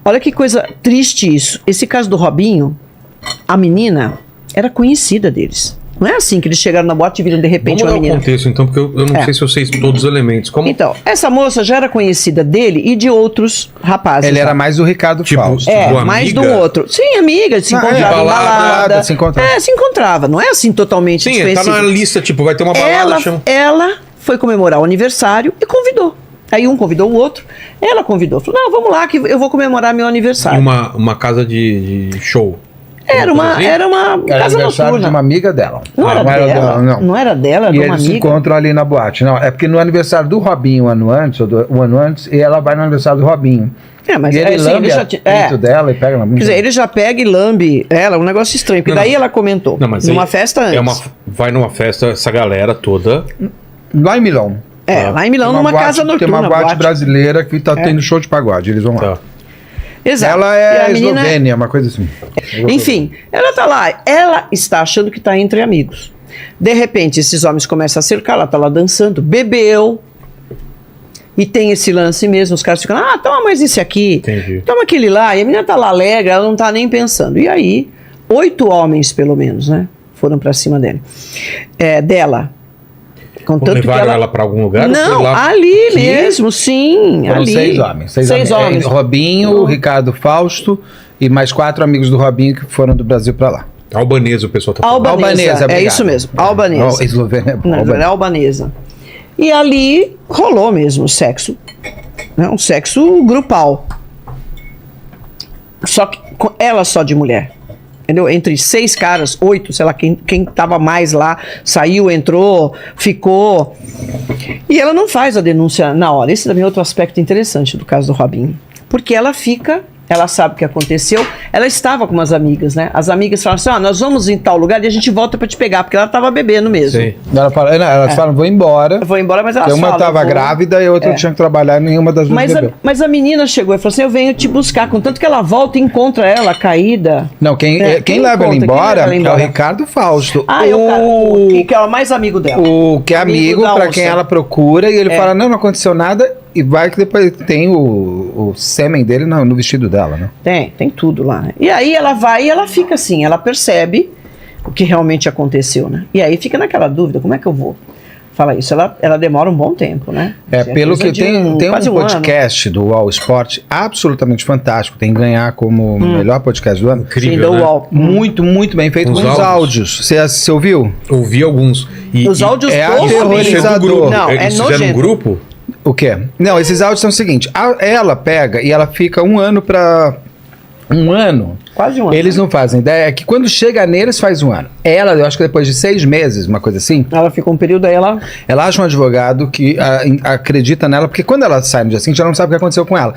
Olha que coisa triste isso. Esse caso do Robinho, a menina era conhecida deles. Não é assim que eles chegaram na boate e viram de repente uma menina. Vamos dar o contexto então, porque eu não sei se eu sei todos os elementos. Como... Então, essa moça já era conhecida dele e de outros rapazes. Ele lá. era mais do Ricardo Fausto. Mais do outro. Sim, amiga, se encontrava em balada. Se encontrava. Se encontrava. Não é assim totalmente desconhecido. Tá na lista, tipo, vai ter uma balada. Ela foi comemorar o aniversário e convidou. Aí um convidou o outro, ela convidou. Falou, não, vamos lá que eu vou comemorar meu aniversário. E uma casa de show. Era uma casa aniversário noturna. de uma amiga dela. Não era dela, não era dela, era e de uma eles amiga. se encontram ali na boate. Não, é porque no aniversário do Robinho, um ano antes, e ela vai no aniversário do Robinho. Mas e ele lambe já dela e pega na bunda. Quer dizer, ele já pega e lambe ela, um negócio estranho. Porque daí ela comentou, numa festa antes. Vai numa festa, essa galera toda. Lá em Milão. Lá em Milão, numa casa noturna. Tem uma boate brasileira que tá tendo show de pagode, eles vão lá. Exato. Ela é Eslovênia, uma coisa assim. Enfim, ela tá lá, ela está achando que tá entre amigos. De repente, esses homens começam a cercar, ela tá lá dançando, bebeu. E tem esse lance mesmo, os caras ficam, toma mais esse aqui, entendi. Toma aquele lá, e a menina tá lá alegre, ela não tá nem pensando. E aí, 8 homens, pelo menos, né, foram pra cima dela. Levaram ela pra algum lugar? Não, ali mesmo, sim. Foram ali. 6 homens. 6 homens. Robinho, Ricardo Fausto e mais 4 amigos do Robinho que foram do Brasil pra lá. Albanesa, o pessoal tá falando. Albanesa, é isso mesmo, albanesa. Eslovênia é albanesa. E ali rolou mesmo o sexo, né, um sexo grupal. Só que ela só de mulher. Entendeu? Entre 6 caras, 8, sei lá, quem tava mais lá, saiu, entrou, ficou. E ela não faz a denúncia na hora. Esse também é outro aspecto interessante do caso do Robinho. Porque ela sabe o que aconteceu, ela estava com umas amigas, né? As amigas falaram assim, nós vamos em tal lugar e a gente volta pra te pegar, porque ela estava bebendo mesmo. Sim. Elas falaram, vou embora. Vou embora, mas elas uma estava grávida e a outra tinha que trabalhar e nenhuma das duas bebeu. Mas a menina chegou e falou assim, eu venho te buscar, contanto que ela volta e encontra ela caída. Não, quem leva ela embora é o Ricardo Fausto. O que é o mais amigo dela. O que é amigo pra quem ela procura e ele fala, não aconteceu nada. E vai que depois tem o sêmen dele no vestido dela, né? Tem tudo lá. E aí ela vai e ela fica assim, ela percebe o que realmente aconteceu, né? E aí fica naquela dúvida, como é que eu vou falar isso? Ela demora um bom tempo, né? Pelo que tem um podcast do UOL Sport absolutamente fantástico, tem que ganhar como o melhor podcast do ano. Incrível, sim, né? UOL. Muito, muito bem feito, com os áudios. Você ouviu? Ouvi alguns. Os áudios aterrorizador. Não, eles é fizeram um grupo? O quê? Não, esses áudios são o seguinte, ela pega e ela fica 1 ano pra... 1 ano? Quase 1 ano. Eles não fazem ideia, é que quando chega neles faz 1 ano. Ela, eu acho que depois de 6 meses, uma coisa assim... Ela fica um período aí, ela acha um advogado que acredita nela, porque quando ela sai no dia seguinte, ela não sabe o que aconteceu com ela.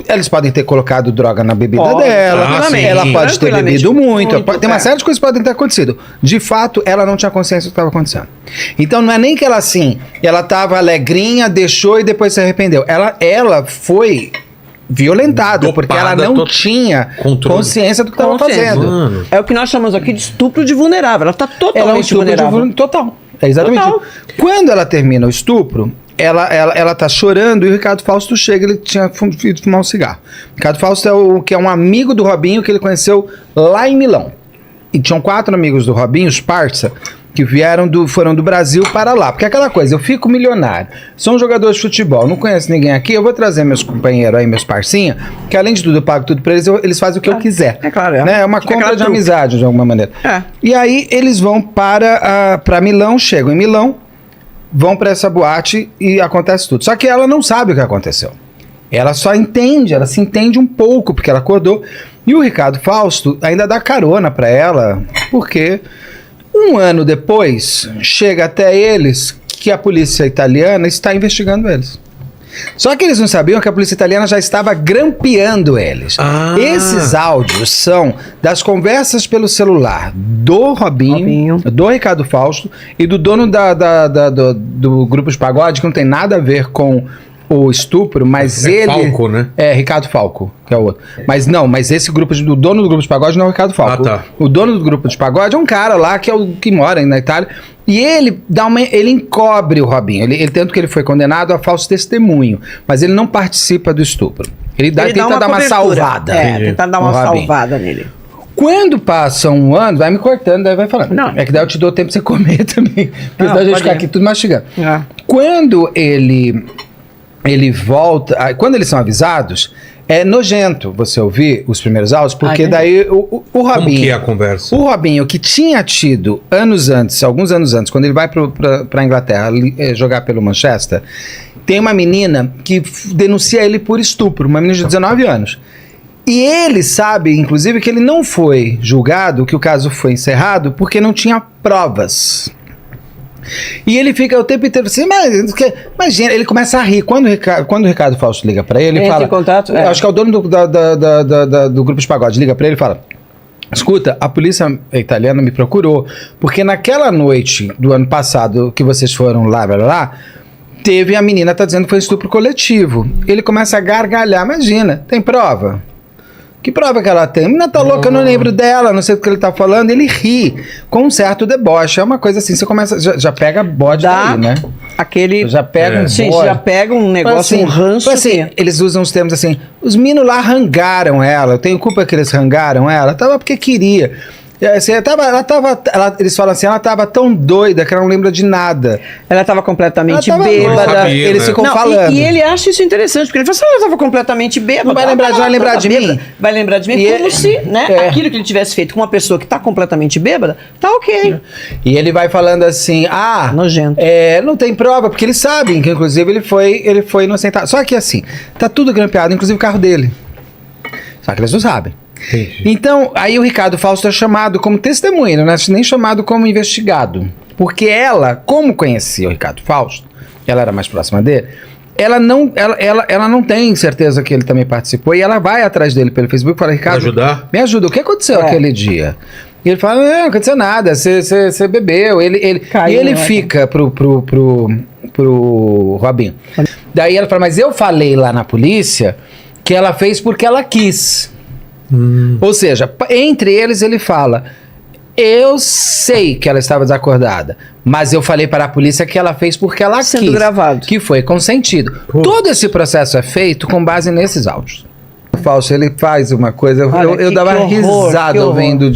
Eles podem ter colocado droga na bebida dela, ela pode ter bebido muito tem uma série de coisas que podem ter acontecido. De fato, ela não tinha consciência do que estava acontecendo. Então não é nem que ela estava alegrinha, deixou e depois se arrependeu. Ela foi violentada, dopada, porque ela não tinha consciência do que estava fazendo. Mano. É o que nós chamamos aqui de estupro de vulnerável. Ela está totalmente vulnerável. Total. É exatamente isso. Quando ela termina o estupro, ela tá chorando e o Ricardo Fausto chega, ele tinha ido fumar um cigarro. O Ricardo Fausto é um amigo do Robinho que ele conheceu lá em Milão. E tinham 4 amigos do Robinho, os parça, que foram do Brasil para lá. Porque é aquela coisa, eu fico milionário, sou um jogador de futebol, não conheço ninguém aqui, eu vou trazer meus companheiros aí, meus parcinha, que além de tudo eu pago tudo para eles, eles fazem o que eu quiser. É claro. Né? É uma compra de amizade, de alguma maneira. E aí eles vão para Milão, chegam em Milão, vão para essa boate e acontece tudo. Só que ela não sabe o que aconteceu. Ela só entende, ela se entende um pouco, porque ela acordou. E o Ricardo Fausto ainda dá carona para ela, porque 1 ano depois chega até eles que a polícia italiana está investigando eles. Só que eles não sabiam que a polícia italiana já estava grampeando eles. Esses áudios são das conversas pelo celular do Robinho, do Ricardo Fausto e do dono do grupo de pagode, que não tem nada a ver com o estupro, mas Falco, né? É, Ricardo Falco, que é o outro. Mas esse grupo, o dono do grupo de pagode não é o Ricardo Falco. Tá. O dono do grupo de pagode é um cara lá que é o que mora na Itália. E ele encobre o Robinho. Tanto que ele foi condenado a falso testemunho, mas ele não participa do estupro. Ele tenta dar uma salvada. Tentar dar uma salvada nele. Quando passa um ano, vai me cortando, daí vai falando. Não. É que daí eu te dou tempo pra você comer também. Porque senão a gente fica aqui tudo mastigando. Quando ele volta... Quando eles são avisados, é nojento você ouvir os primeiros áudios, porque daí o Robinho... Como que é a conversa? O Robinho, que tinha tido alguns anos antes, quando ele vai pra Inglaterra jogar pelo Manchester, tem uma menina que denuncia ele por estupro, uma menina de 19 anos. E ele sabe, inclusive, que ele não foi julgado, que o caso foi encerrado, porque não tinha provas. E ele fica o tempo inteiro assim, imagina, ele começa a rir. Quando o Ricardo Fausto liga pra ele, ele fala... Contato, acho que é o dono do grupo de pagode, liga pra ele e fala... Escuta, a polícia italiana me procurou, porque naquela noite do ano passado que vocês foram lá, teve a menina tá dizendo que foi estupro coletivo. Ele começa a gargalhar, imagina, tem prova? Que prova que ela tem? A menina tá louca, eu não lembro dela, não sei do que ele tá falando. Ele ri com um certo deboche. É uma coisa assim, você começa, já pega bode daí, né? Aquele... Já pega um bode. Sim, já pega um negócio, assim, um ranço. Assim, eles usam os termos assim, os meninos lá rangaram ela, eu tenho culpa que eles rangaram ela, tava porque queria. Assim, eles falam assim, ela tava tão doida que ela não lembra de nada. Ela tava completamente bêbada. Eles ficam falando. E ele acha isso interessante, porque ele fala assim, ela tava completamente bêbada. Não vai lembrar de mim. Vai lembrar de mim como se, né, aquilo que ele tivesse feito com uma pessoa que tá completamente bêbada, tá ok. E ele vai falando assim, nojento. Não tem prova, porque eles sabem que inclusive ele foi inocentado. Só que assim, tá tudo grampeado, inclusive o carro dele. Só que eles não sabem. Entendi. Então, aí o Ricardo Fausto é chamado como testemunha, não é nem chamado como investigado. Porque ela, como conhecia o Ricardo Fausto, ela era mais próxima dele, ela não tem certeza que ele também participou, e ela vai atrás dele pelo Facebook e fala, Ricardo, me ajuda, o que aconteceu aquele dia? E ele fala, não aconteceu nada, você bebeu. Caiu, e ele fica pro Robinho. Daí ela fala, mas eu falei lá na polícia que ela fez porque ela quis. Ou seja, entre eles ele fala, eu sei que ela estava desacordada, mas eu falei para a polícia que ela fez porque ela quis, gravado. Que foi consentido. Todo esse processo é feito com base nesses áudios. O Fausto, ele faz uma coisa, eu dava risada ouvindo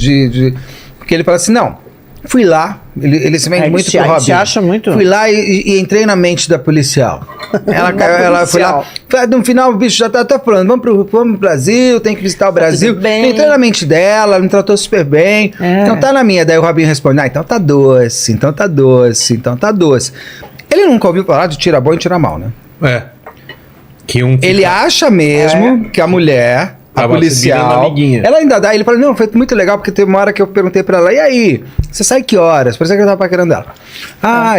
porque ele fala assim, não, fui lá, ele se vende muito pro Robinho. Acha muito. Fui lá e entrei na mente da policial. Ela foi lá. No final, o bicho já tá falando, vamos pro Brasil, tem que visitar o Brasil. Entrei na mente dela, ela me tratou super bem. Então tá na minha. Daí o Robinho responde, então tá doce. Ele nunca ouviu falar de tira bom e tira mal, né? Ele acha mesmo que a mulher... A policial, ela ainda dá, ele fala, não, foi muito legal, porque teve uma hora que eu perguntei pra ela, e aí, você sai que horas? Parecia que eu tava paquerando ela.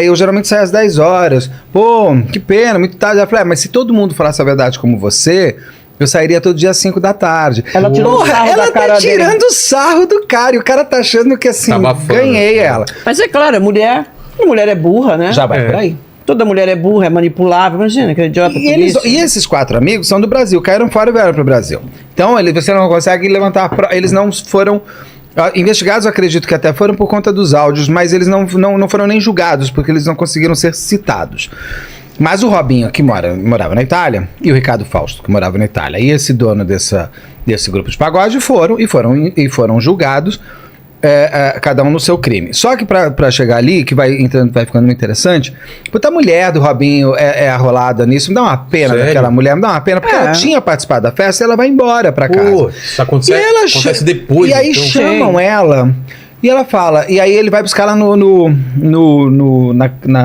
Eu geralmente saio às 10 horas. Pô, que pena, muito tarde. Ela falou, mas se todo mundo falasse a verdade como você, eu sairia todo dia às 5 da tarde. Ela tirou ela tá tirando o sarro do cara, e o cara tá achando que assim, ganhei ela. Mas é claro, a mulher é burra, né? Já vai por aí. Toda mulher é burra, é manipulável, imagina, que idiota. E esses 4 amigos são do Brasil, caíram fora e vieram pro Brasil. Então, você não consegue levantar... Eles não foram... Investigados, acredito que até foram por conta dos áudios, mas eles não foram nem julgados, porque eles não conseguiram ser citados. Mas o Robinho, que morava na Itália, e o Ricardo Fausto, que morava na Itália, e esse dono desse grupo de pagode foram julgados, cada um no seu crime. Só que pra chegar ali, que vai ficando muito interessante, puta, a mulher do Robinho é arrolada nisso, me dá uma pena daquela mulher, me dá uma pena, porque ela tinha participado da festa e ela vai embora pra casa. Isso acontece depois. E aí então chamam ela, e ela fala, e aí ele vai buscar ela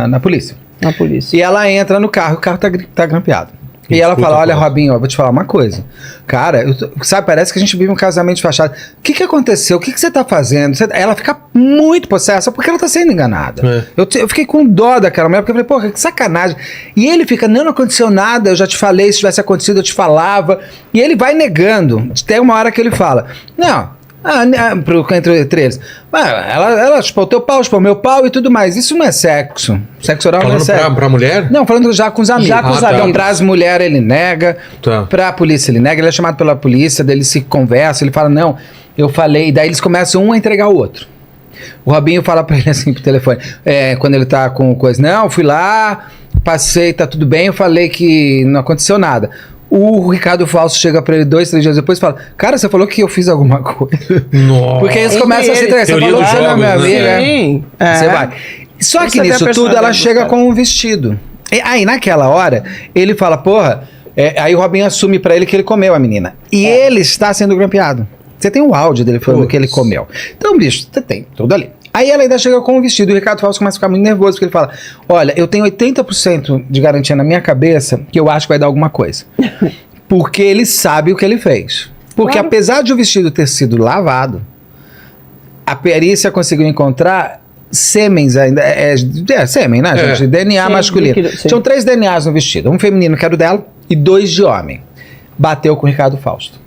na polícia. Na polícia. E ela entra no carro, o carro tá grampeado. E ela fala, olha, Robinho, eu vou te falar uma coisa. Cara, sabe, parece que a gente vive um casamento de fachada. O que aconteceu? O que você tá fazendo? Ela fica muito possessa porque ela tá sendo enganada. Eu fiquei com dó daquela mulher, porque eu falei, porra, que sacanagem. E ele fica, não aconteceu nada, eu já te falei, se tivesse acontecido eu te falava. E ele vai negando. Tem uma hora que ele fala, não... entre eles. Ela chupou o teu pau, chupou o meu pau e tudo mais. Isso não é sexo. Sexo oral não é sexo. Pra mulher? Não, falando já com os amigos. Então, pras mulheres ele nega, pra polícia ele nega, ele é chamado pela polícia, daí eles se conversam, ele fala, não, eu falei, daí eles começam um a entregar o outro. O Robinho fala pra ele assim pro telefone, quando ele tá com coisa, não, fui lá, passei, tá tudo bem, eu falei que não aconteceu nada. O Ricardo Fausto chega pra ele 2, 3 dias depois e fala: cara, você falou que eu fiz alguma coisa. Nossa. Porque eles começam a se entregar. Você Teoria falou dos que você não é minha jogos, né? amiga. Sim. Você vai. Só que Você vê a nisso tudo ela personalidade do chega cara. com um vestido. E aí naquela hora, ele fala: porra. Aí o Robinho assume pra ele que ele comeu a menina. E ele está sendo grampeado. Você tem o áudio dele falando que ele comeu. Então, bicho, você tem tudo ali. Aí ela ainda chega com um vestido e o Ricardo Fausto começa a ficar muito nervoso, porque ele fala: olha, eu tenho 80% de garantia na minha cabeça que eu acho que vai dar alguma coisa. Porque ele sabe o que ele fez. Porque Claro. apesar de o vestido ter sido lavado, a perícia conseguiu encontrar sêmens ainda. Sêmen, né, gente? DNA Sim, masculino. líquido, sim. Tinham 3 DNAs no vestido. Um feminino, que era o dela, e 2 de homem. Bateu com o Ricardo Fausto.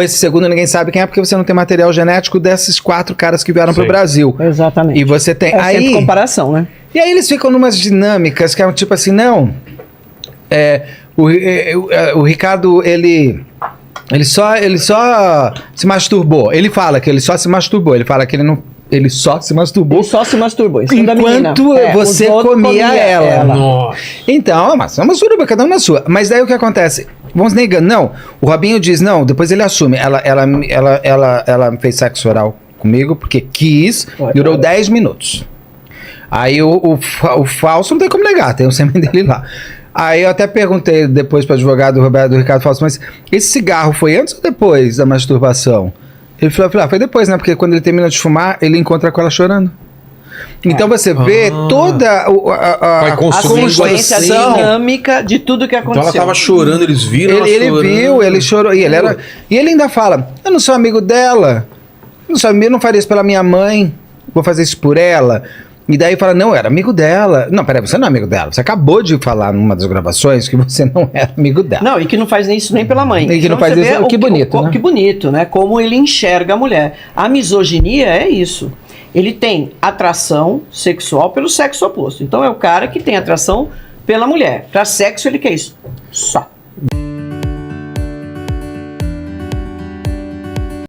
Esse segundo ninguém sabe quem é, porque você não tem material genético desses 4 caras que vieram pro Sim. Brasil. Exatamente. E você tem. É sempre comparação, né? E aí eles ficam numas dinâmicas que é tipo assim, não. O Ricardo, ele só se masturbou. Ele fala que ele só se masturbou. Ele fala que ele só se masturbou. Ele só se masturbou. Isso da menina. Enquanto você os outros comia ela. Nossa. Então, mas é uma suruba, cada um na sua. Mas daí o que acontece? Vamos negando. Não, o Robinho diz, não, depois ele assume. Ela fez sexo oral comigo porque quis, durou 10 minutos. Aí o falso não tem como negar, tem o sêmen dele lá. Aí eu até perguntei depois para o advogado do Ricardo Fausto, mas esse cigarro foi antes ou depois da masturbação? Ele falou, foi depois, né? Porque quando ele termina de fumar, ele encontra com ela chorando. Então você vê toda Vai A consumindo sequência assim. dinâmica de tudo que Então aconteceu. ela tava chorando, eles viram ela Ele chorando. viu, ele chorou. E ele ainda fala: eu não sou amigo dela. Eu não faria isso pela minha mãe. Vou fazer isso por ela. E daí fala: não, eu era amigo dela. Não, peraí, você não é amigo dela. Você acabou de falar numa das gravações que você não era amigo dela. Não, e que não faz isso nem pela mãe. E que não faz você isso- vê que bonito, né? Que bonito, né? Como ele enxerga a mulher. A misoginia é isso. Ele tem atração sexual pelo sexo oposto. Então é o cara que tem atração pela mulher. Para sexo ele quer isso. Só.